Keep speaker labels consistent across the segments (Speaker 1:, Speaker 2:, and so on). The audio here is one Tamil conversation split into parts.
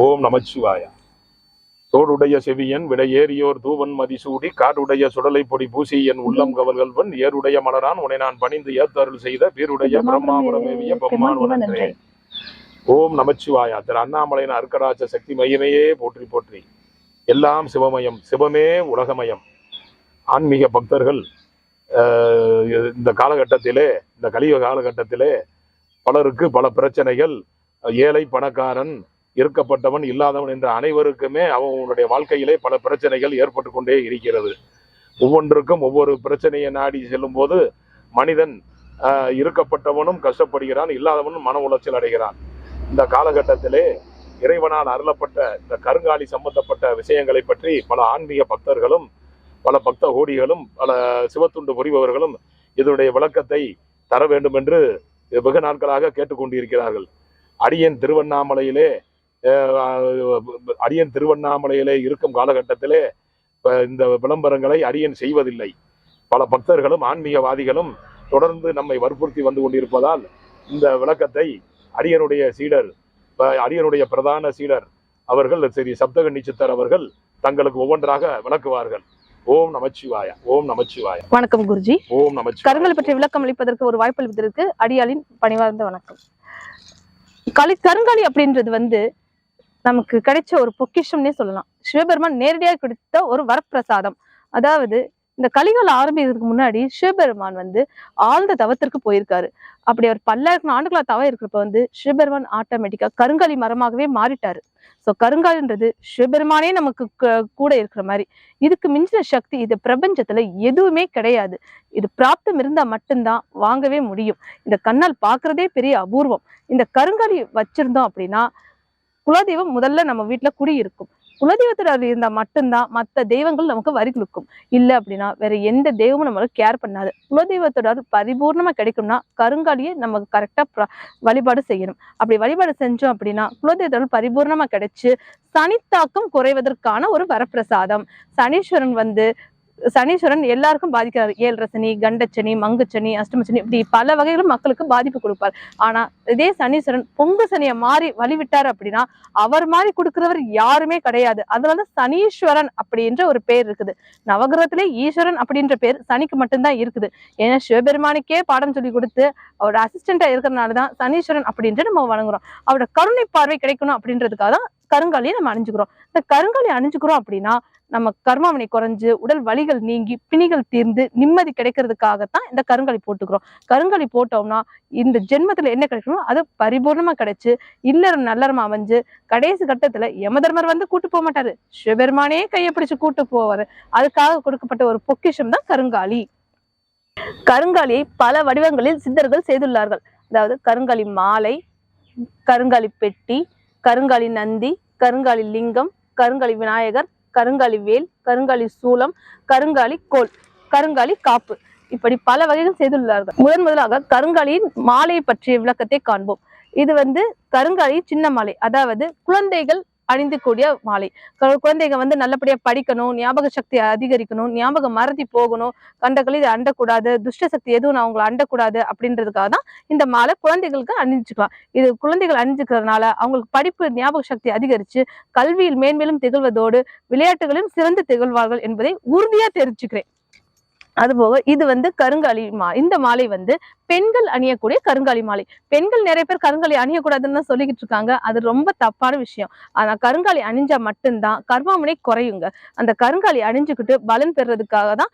Speaker 1: ஓம் நமச்சிவாய. தோடுடைய செவியன் விடையேறியோர் தூவன் மதிசூடி காடுடைய சுடலை பொடி பூசி என் உள்ளம் கவல்கள்வன் ஏருடைய மலரான் உன்னை நான் பணிந்து ஏத்தருள் செய்த வீருடைய பிரம்மாபுரமேவிய பெம்மான் உணன்றே. ஓம் நமச்சிவாயா. திரு அண்ணாமலையின் அர்க்கராஜ சக்தி மையமையே போற்றி போற்றி. எல்லாம் சிவமயம், சிவமே உலகமயம். ஆன்மீக பக்தர்கள் இந்த காலகட்டத்திலே, இந்த கலியுக காலகட்டத்திலே பலருக்கு பல பிரச்சனைகள், ஏழை பணக்காரன், இருக்கப்பட்டவன் இல்லாதவன் என்ற அனைவருக்குமே அவனுடைய வாழ்க்கையிலே பல பிரச்சனைகள் ஏற்பட்டு கொண்டே இருக்கிறது. ஒவ்வொன்றுக்கும் ஒவ்வொரு பிரச்சனையை நாடி செல்லும் போது மனிதன் இருக்கப்பட்டவனும் கஷ்டப்படுகிறான், இல்லாதவனும் மன உளைச்சல் அடைகிறான். இந்த காலகட்டத்திலே இறைவனால் அருளப்பட்ட இந்த கருங்காலி சம்பந்தப்பட்ட விஷயங்களை பற்றி பல ஆன்மீக பக்தர்களும் பல பக்த கோடிகளும் பல சிவத்துண்டு புரிபவர்களும் இதனுடைய விளக்கத்தை தர வேண்டும் என்று வெகு நாட்களாக கேட்டுக்கொண்டிருக்கிறார்கள். அடியேன் திருவண்ணாமலையிலே இருக்கும் காலகட்டத்திலே இந்த விளம்பரங்களை அடியேன் செய்வதில்லை. பல பக்தர்களும் ஆன்மீகவாதிகளும் தொடர்ந்து நம்மை வற்புறுத்தி வந்து கொண்டிருப்பதால் இந்த விளக்கத்தை அடியனுடைய பிரதான சீடர் அவர்கள் ஸ்ரீ சப்தகன்னி சித்தர் அவர்கள் தங்களுக்கு ஒவ்வொன்றாக விளக்குவார்கள். ஓம் நமச்சிவாய. ஓம் நமச்சிவாய.
Speaker 2: வணக்கம் குருஜி.
Speaker 1: ஓம் நமச்சிவாய.
Speaker 2: கருங்கல் பற்றி விளக்கம் அளிப்பதற்கு ஒரு வாய்ப்பு அளிப்பதற்கு அடியாளின் பணிவார்ந்த வணக்கம். கருங்காலி அப்படின்றது நமக்கு கிடைச்ச ஒரு பொக்கிஷம்னே சொல்லலாம். சிவபெருமான் நேரடியாக கொடுத்த ஒரு வரப்பிரசாதம். அதாவது இந்த கலிகால ஆரம்பிக்கிறதுக்கு முன்னாடி சிவபெருமான் ஆழ்ந்த தவத்திற்கு போயிருக்காரு. அப்படி அவர் பல்லாயிரம் ஆண்டுகளா தவம் இருக்கிறப்ப சிவபெருமான் ஆட்டோமேட்டிக்கா கருங்காலி மரமாகவே மாறிட்டாரு. ஸோ கருங்காலின்றது சிவபெருமானே நமக்கு கூட இருக்கிற மாதிரி. இதுக்கு மிஞ்சின சக்தி இது பிரபஞ்சத்துல எதுவுமே கிடையாது. இது பிராப்தம் இருந்தா மட்டும்தான் வாங்கவே முடியும். இந்த கண்ணால் பாக்குறதே பெரிய அபூர்வம். இந்த கருங்காலி வச்சிருந்தோம் அப்படின்னா குலதெய்வம் முதல்ல நம்ம வீட்டுல குடியிருக்கும். குலதெய்வத்துல இருந்தா மட்டும்தான் மற்ற தெய்வங்கள் நமக்கு வரி கொடுக்கும். இல்லை அப்படின்னா வேற எந்த தெய்வமும் நம்மளுக்கு கேர் பண்ணாது. குலதெய்வத்தோட பரிபூர்ணமா கிடைக்கும்னா கருங்காலியை நமக்கு கரெக்டா வழிபாடு செய்யணும். அப்படி வழிபாடு செஞ்சோம் அப்படின்னா குலதெய்வத்தோட பரிபூர்ணமா கிடைச்சு சனித்தாக்கம் குறைவதற்கான ஒரு வரப்பிரசாதம். சனீஸ்வரன் எல்லாருக்கும் பாதிக்கிறாரு. 7 சனி, கண்டச்சனி, மங்குச்சனி, அஷ்டமச்சனி, இப்படி பல வகைகளும் மக்களுக்கு பாதிப்பு கொடுப்பார். ஆனா இதே சனீஸ்வரன் பொங்கு சனியை மாறி வழிவிட்டார் அப்படின்னா அவர் மாதிரி கொடுக்கிறவர் யாருமே கிடையாது. அதனால சனீஸ்வரன் அப்படின்ற ஒரு பேர் இருக்குது. நவகிரகத்திலே ஈஸ்வரன் அப்படின்ற பேர் சனிக்கு மட்டும்தான் இருக்குது. ஏன்னா சிவபெருமானுக்கே பாடம் சொல்லி கொடுத்து அவரோட அசிஸ்டண்டா இருக்கிறதுனாலதான் சனீஸ்வரன் அப்படின்ட்டு நம்ம வணங்குறோம். அவரோட கருணை பார்வை கிடைக்கணும் அப்படின்றதுக்காக தான் கருங்காலியை நம்ம அணிஞ்சுக்கிறோம். இந்த கருங்காலி அணிஞ்சுக்கிறோம் அப்படின்னா நம்ம கர்மாவினை குறைஞ்சு உடல் வலிகள் நீங்கி பிணிகள் தீர்ந்து நிம்மதி கிடைக்கிறதுக்காகத்தான் இந்த கருங்காலி போட்டுக்கிறோம். கருங்காலி போட்டோம்னா இந்த ஜென்மத்துல என்ன கிடைக்கணும் அது பரிபூர்ணமா கிடைச்சு இல்லறம் நல்லறமா அமைஞ்சு கடைசி கட்டத்துல யமதர்மர் கூட்டு போக மாட்டாரு. சிவபெருமானே கையை பிடிச்சு கூட்டு போவாரு. அதுக்காக கொடுக்கப்பட்ட ஒரு பொக்கிஷம் தான் கருங்காலி. கருங்காலியை பல வடிவங்களில் சித்தர்கள் செய்துள்ளார்கள். அதாவது கருங்காலி மாலை, கருங்காலி பெட்டி, கருங்காலி நந்தி, கருங்காலி லிங்கம், கருங்காலி விநாயகர், கருங்காலி வேல், கருங்காலி சூலம், கருங்காலி கோல், கருங்காலி காப்பு, இப்படி பல வகைகள் செய்துள்ளார்கள். முதலாக கருங்காலியின் மாலை பற்றிய விளக்கத்தை காண்போம். இது கருங்காலி சின்ன மாலை, அதாவது குழந்தைகள் அணிந்து கூடிய மாலை. குழந்தைங்க நல்லபடியா படிக்கணும், ஞாபக சக்தி அதிகரிக்கணும், ஞாபகம் மறதி போகணும், கண்டக்களி இதை அண்டக்கூடாது, துஷ்ட சக்தி எதுவும் அவங்களை அண்டக்கூடாது அப்படின்றதுக்காக தான் இந்த மாலை குழந்தைகளுக்கு அணிஞ்சுக்கலாம். இது குழந்தைகள் அணிஞ்சுக்கிறதுனால அவங்களுக்கு படிப்பு ஞாபக சக்தி அதிகரிச்சு கல்வியில் மேன்மேலும் திகழ்வதோடு விளையாட்டுகளிலும் சிறந்து திகழ்வார்கள் என்பதை உறுதியா தெரிஞ்சுக்கிறேன். அதுபோக இது கருங்காலி இந்த மாலை பெண்கள் அணியக்கூடிய கருங்காலி மாலை. பெண்கள் நிறைய பேர் கருங்காலி அணியக்கூடாதுன்னு தான் சொல்லிக்கிட்டு இருக்காங்க. அது ரொம்ப தப்பான விஷயம். ஆனா கருங்காலி அணிஞ்சா மட்டும்தான் கர்மாமுனை குறையுங்க. அந்த கருங்காலி அணிஞ்சுக்கிட்டு பலன் பெறுறதுக்காக தான்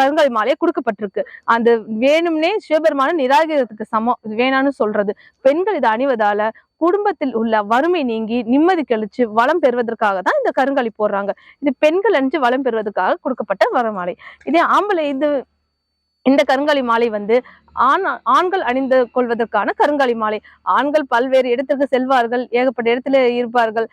Speaker 2: கருங்காலி மாலையை கொடுக்கப்பட்டிருக்கு. அந்த வேணும்னே சிவபெருமான நிராகரிக்கிறதுக்கு சமம் வேணான்னு சொல்றது. பெண்கள் இதை அணிவதால குடும்பத்தில் உள்ள வறுமை நீங்கி நிம்மதி கழிச்சு வளம் பெறுவதற்காக தான் இந்த கருங்காலி போடுறாங்க. இது பெண்கள் அணிஞ்சு வளம் பெறுவதற்காக கொடுக்கப்பட்ட வரமாலை. இதே ஆம்பளை இந்த கருங்காலி மாலை ஆண்கள் அணிந்து கொள்வதற்கான கருங்காலி மாலை. ஆண்கள் பல்வேறு இடத்திற்கு செல்வார்கள், ஏகப்பட்ட இடத்துல இருப்பார்கள்,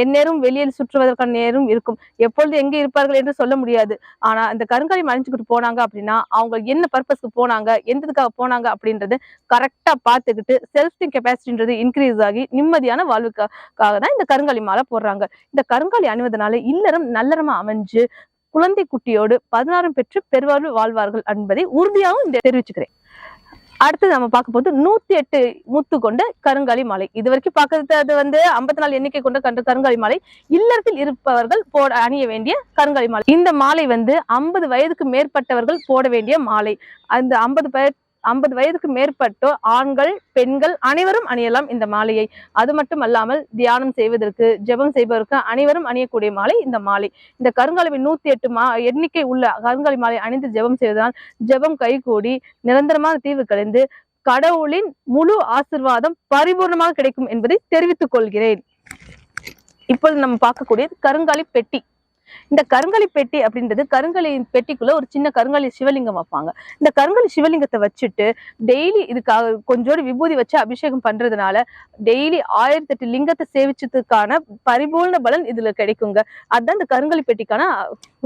Speaker 2: எந்நேரம் வெளியில் சுற்றுவதற்கான நேரம் இருக்கும். எப்பொழுது எங்க இருப்பார்கள் என்று சொல்ல முடியாது. ஆனா இந்த கருங்காலி அணிஞ்சுக்கிட்டு போனாங்க அப்படின்னா அவங்க என்ன பர்பஸ்க்கு போனாங்க, எந்ததுக்காக போனாங்க அப்படின்றது கரெக்டா பார்த்துக்கிட்டு செல்ஃப் கெப்பாசிட்டின்றது இன்க்ரீஸ் ஆகி நிம்மதியான வாழ்வுக்காக தான் இந்த கருங்காலி மாலை போடுறாங்க. இந்த கருங்காலி அணிவதனால இல்லறம் நல்லறமா அமைஞ்சு குழந்தை குட்டியோடு 16 பெற்று பெருவாழ்வு வாழ்வார்கள் என்பதை உறுதியாகவும் தெரிவிச்சுக்கிறேன். அடுத்து நம்ம பார்க்க போது 108 முத்து கொண்ட கருங்காலி மாலை. இது வரைக்கும் பார்க்கறது அது 54 எண்ணிக்கை கொண்ட கருங்காலி மாலை. இல்லறத்தில் இருப்பவர்கள் அணிய வேண்டிய கருங்காலி மாலை. இந்த மாலை 50 வயதுக்கு மேற்பட்டவர்கள் போட வேண்டிய மாலை. அந்த 50 வயதுக்கு மேற்பட்டோர் ஆண்கள் பெண்கள் அனைவரும் அணியலாம் இந்த மாலையை. அது மட்டும் அல்லாமல் தியானம் செய்வதற்கு ஜெபம் செய்வதற்கு அனைவரும் அணியக்கூடிய மாலை இந்த மாலை. இந்த கருங்காலி 108 எண்ணிக்கை உள்ள கருங்காலி மாலை அணிந்து ஜெபம் செய்வதால் ஜெபம் கைகூடி நிரந்தரமான தீர்வு கலைந்து கடவுளின் முழு ஆசீர்வாதம் பரிபூர்ணமாக கிடைக்கும் என்பதை தெரிவித்துக் கொள்கிறேன். இப்பொழுது நம்ம பார்க்கக்கூடியது கருங்காலி பெட்டி. இந்த கருங்காலி பெட்டி அப்படின்றது கருங்காலி பெட்டிக்குள்ள ஒரு சின்ன கருங்காலி சிவலிங்கம் வைப்பாங்க. இந்த கருங்காலி சிவலிங்கத்தை வச்சுட்டு டெய்லி இதுக்காக கொஞ்சோடு விபூதி வச்சு அபிஷேகம் பண்றதுனால டெய்லி 1008 லிங்கத்தை சேவிச்சதுக்கான பரிபூர்ண பலன் இதுல கிடைக்குங்க. அதுதான் இந்த கருங்காலி பெட்டிக்கான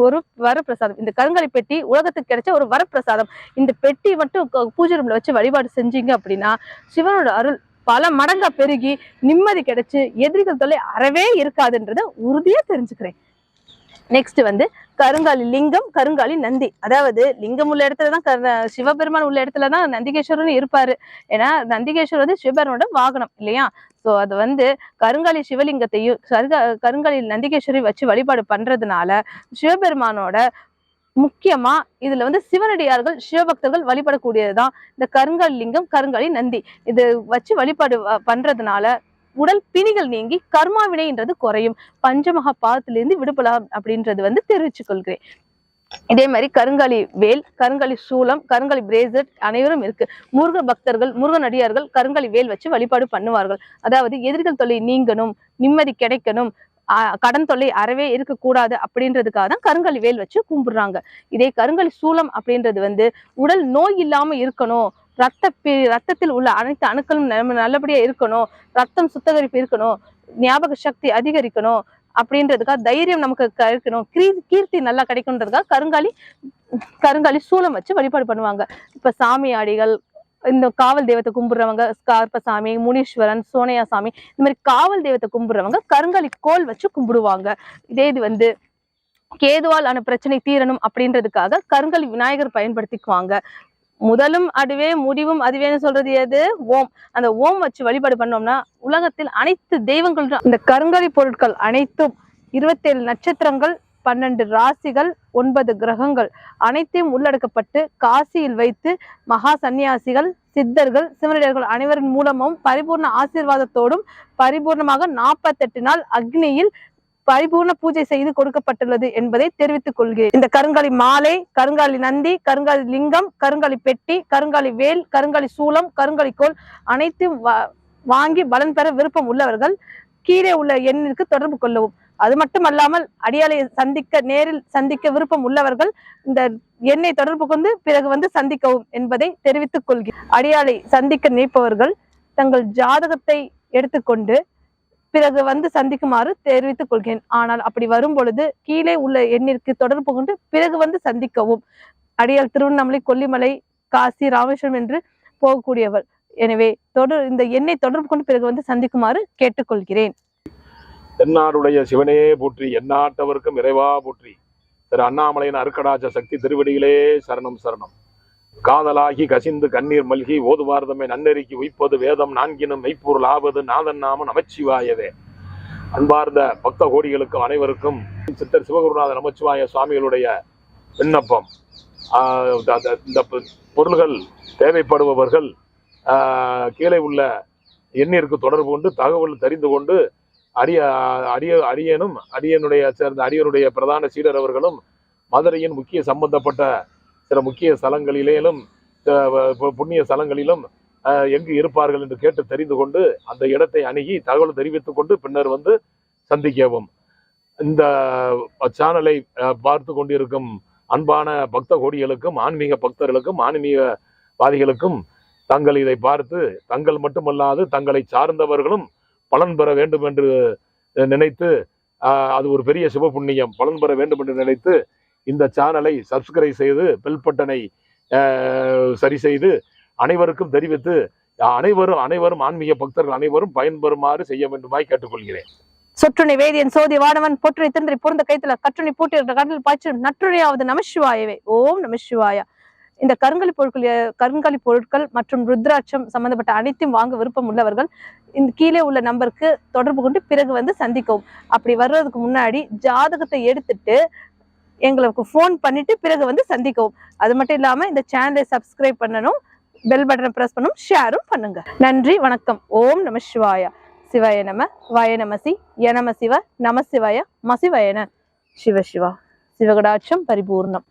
Speaker 2: ஒரு வரப்பிரசாதம். இந்த கருங்காலி பெட்டி உலகத்துக்கு கிடைச்ச ஒரு வரப்பிரசாதம். இந்த பெட்டி மட்டும் பூஜை ரூம்ல வச்சு வழிபாடு செஞ்சீங்க அப்படின்னா சிவனோட அருள் பல மடங்கா பெருகி நிம்மதி கிடைச்சு எதிரிகள் தொல்லை அறவே இருக்காதுன்றத உறுதியா தெரிஞ்சுக்கிறேன். நெக்ஸ்ட் கருங்காலி லிங்கம், கருங்காலி நந்தி. அதாவது லிங்கம் உள்ள இடத்துலதான் சிவபெருமான் உள்ள இடத்துலதான் நந்திகேஸ்வரன் இருப்பாரு. ஏன்னா நந்திகேஸ்வரர் சிவபெருமானோட வாகனம் இல்லையா? சோ அது கருங்காலி சிவலிங்கத்தையும் கருங்காலி நந்திகேஸ்வரி வச்சு வழிபாடு பண்றதுனால சிவபெருமானோட முக்கியமா இதுல சிவனடியார்கள் சிவபக்தர்கள் வழிபடக்கூடியதுதான் இந்த கருங்காலி லிங்கம், கருங்காலி நந்தி. இது வச்சு வழிபாடு பண்றதுனால உடல் பிணிகள் நீங்கி கர்மா வினைன்றது குறையும். பஞ்சமகா பாதத்திலிருந்து விடுபடலாம் அப்படின்றது தெரிவிச்சுக் கொள்கிறேன். இதே மாதிரி கருங்காலி வேல், கருங்காலி சூலம், கருங்காலி பிரேஸ்லெட் அனைவரும் இருக்கு. முருக பக்தர்கள் முருகன் அடியார்கள் கருங்காலி வேல் வச்சு வழிபாடு பண்ணுவார்கள். அதாவது எதிரிகள் தொல்லை நீங்கணும், நிம்மதி கிடைக்கணும், கடன் தொல்லை அறவே இருக்கக்கூடாது அப்படின்றதுக்காக தான் கருங்காலி வேல் வச்சு கும்பிடுறாங்க. இதே கருங்காலி சூலம் அப்படின்றது உடல் நோய் இல்லாம இருக்கணும், ரத்தத்தில் உள்ள அனைத்து அணுக்களும் நல்லபடியா இருக்கணும், ரத்தம் சுத்தகரிப்பு இருக்கணும், ஞாபக சக்தி அதிகரிக்கணும் அப்படின்றதுக்காக தைரியம் நமக்கு கிடைக்கணும், கீர்த்தி நல்லா கிடைக்கும்ன்றதுக்காக கருங்காலி சூலம் வச்சு வழிபாடு பண்ணுவாங்க. இப்ப சாமியாடிகள், இந்த காவல் தெய்வத்தை கும்பிடுறவங்க ஸ்கார்பசாமி, முனீஸ்வரன், சோனையா சாமி, இந்த மாதிரி காவல் தெய்வத்தை கும்பிடுறவங்க கருங்காலி கோல் வச்சு கும்பிடுவாங்க. இதே இது கேதுவால் ஆன பிரச்சனை தீரணும் அப்படின்றதுக்காக கருங்காலி விநாயகர் பயன்படுத்திக்குவாங்க. முதலும் அதுவே முடிவும் அதுவேன்னு சொல்றது எது? ஓம். அந்த ஓம் வச்சு வழிபாடு பண்ணோம்னா உலகத்தில் அனைத்து தெய்வங்கள், இந்த கருங்காலி பொருட்கள் அனைத்தும் 27 நட்சத்திரங்கள், 12 ராசிகள், 9 கிரகங்கள் அனைத்தையும் உள்ளடக்கப்பட்டு காசியில் வைத்து மகா சன்னியாசிகள், சித்தர்கள், சிவனடியார்கள் அனைவரின் மூலமும் பரிபூர்ண ஆசீர்வாதத்தோடும் பரிபூர்ணமாக 48 நாள் அக்னியில் பரிபூர்ண பூஜை செய்து கொடுக்கப்பட்டுள்ளது என்பதை தெரிவித்துக் கொள்கிறேன். இந்த கருங்காலி மாலை, கருங்காலி நந்தி, கருங்காலி லிங்கம், கருங்காலி பெட்டி, கருங்காலி வேல், கருங்காலி சூலம், கருங்காலி கோல் அனைத்தையும் வாங்கி பலன் பெற விருப்பம் உள்ளவர்கள் கீழே உள்ள எண்ணிற்கு தொடர்பு கொள்ளவும். அது மட்டுமல்லாமல் அடியாலை நேரில் சந்திக்க விருப்பம் உள்ளவர்கள் இந்த எண்ணை தொடர்பு கொண்டு பிறகு சந்திக்கவும் என்பதை தெரிவித்துக் கொள்கிறேன். அடியாலை சந்திக்க நினைப்பவர்கள் தங்கள் ஜாதகத்தை எடுத்துக்கொண்டு பிறகு சந்திக்குமாறு தெரிவித்துக் கொள்கிறேன். ஆனால் அப்படி வரும் பொழுது கீழே உள்ள எண்ணிற்கு தொடர்பு கொண்டு பிறகு சந்திக்கவும். அடியால் திருவண்ணாமலை, கொல்லிமலை, காசி, ராமேஸ்வரம் என்று போகக்கூடியவர். எனவே இந்த எண்ணை தொடர்பு கொண்டு பிறகு சந்திக்குமாறு கேட்டுக்கொள்கிறேன்.
Speaker 1: தென்னாடுடைய சிவனே போற்றி, எந்நாட்டவர்க்கும் இறைவா போற்றி. திரு அண்ணாமலையின் அருக்கடாச்ச சக்தி திருவடிகளே சரணம் சரணம். காதலாகி கசிந்து கண்ணீர் மல்கி ஓதுவார்தமே நன்னெறிக்கு உய்ப்பது வேதம் நான்கினும் மெய்ப்பொருள் ஆவது நாதன் நாம நமச்சிவாயவே. அன்பார்ந்த பக்த கோடிகளுக்கும் அனைவருக்கும் சித்தர் சிவகுருநாத நமச்சிவாய சுவாமிகளுடைய விண்ணப்பம். இந்த பொருள்கள் தேவைப்படுபவர்கள் கீழே உள்ள எண்ணிற்கு தொடர்பு கொண்டு தகவல் தெரிந்து கொண்டு அடியனுடைய சேர்ந்த அடியனுடைய பிரதான சீடர் அவர்களும் மதுரையின் முக்கிய சம்பந்தப்பட்ட சில முக்கிய ஸ்தலங்களிலும் புண்ணிய ஸ்தலங்களிலும் எங்கு இருப்பார்கள் என்று கேட்டு தெரிந்து கொண்டு அந்த இடத்தை அணுகி தகவல் தெரிவித்துக் கொண்டு பின்னர் சந்திக்கவும். இந்த சேனலை பார்த்து கொண்டிருக்கும் அன்பான பக்த கோடிகளுக்கும் ஆன்மீக பக்தர்களுக்கும் ஆன்மீகவாதிகளுக்கும் தாங்கள் இதை பார்த்து தங்கள் மட்டுமல்லாது தங்களை சார்ந்தவர்களும் பலன் பெற வேண்டும் என்று நினைத்து, அது ஒரு பெரிய சிவ புண்ணியம், பலன் பெற வேண்டும் என்று நினைத்து இந்த சேனலை சப்ஸ்கிரைப் செய்து பெல் பட்டனை சரி செய்து அனைவருக்கும் தெரிவித்து அனைவரும் ஆன்மீக பக்தர்கள் அனைவரும் பயன்பெறுமாறு செய்ய வேண்டுமாய் கேட்டுக்கொள்கிறேன்.
Speaker 2: சொற்றுணை வேதியன் சோதி வானவன் பொற்றுணை திருந்தை பொருந்த கைத்துல கற்றுணை பூட்டி கடலில் பாய்ச்சி நற்றுணையாவது நமசிவாயவே. ஓம் நமசிவாயா. இந்த கருங்காலி பொருட்கள் மற்றும் ருத்ராட்சம் சம்பந்தப்பட்ட அனைத்தையும் வாங்க விருப்பம் உள்ளவர்கள் இந்த கீழே உள்ள நம்பருக்கு தொடர்பு கொண்டு பிறகு சந்திக்கவும். அப்படி வர்றதுக்கு முன்னாடி ஜாதகத்தை எடுத்துட்டு எங்களுக்கு ஃபோன் பண்ணிட்டு பிறகு சந்திக்கவும். அது மட்டும் இல்லாம இந்த சேனலை சப்ஸ்கிரைப் பண்ணணும், பெல் பட்டனை பிரஸ் பண்ணணும், ஷேரும் பண்ணுங்க. நன்றி, வணக்கம். ஓம் நம சிவாய. சிவாய நம, வாய நமசி, ய நம சிவ, நம சிவாய, மசிவாயன. சிவ சிவா. சிவகடாட்சம் பரிபூர்ணம்.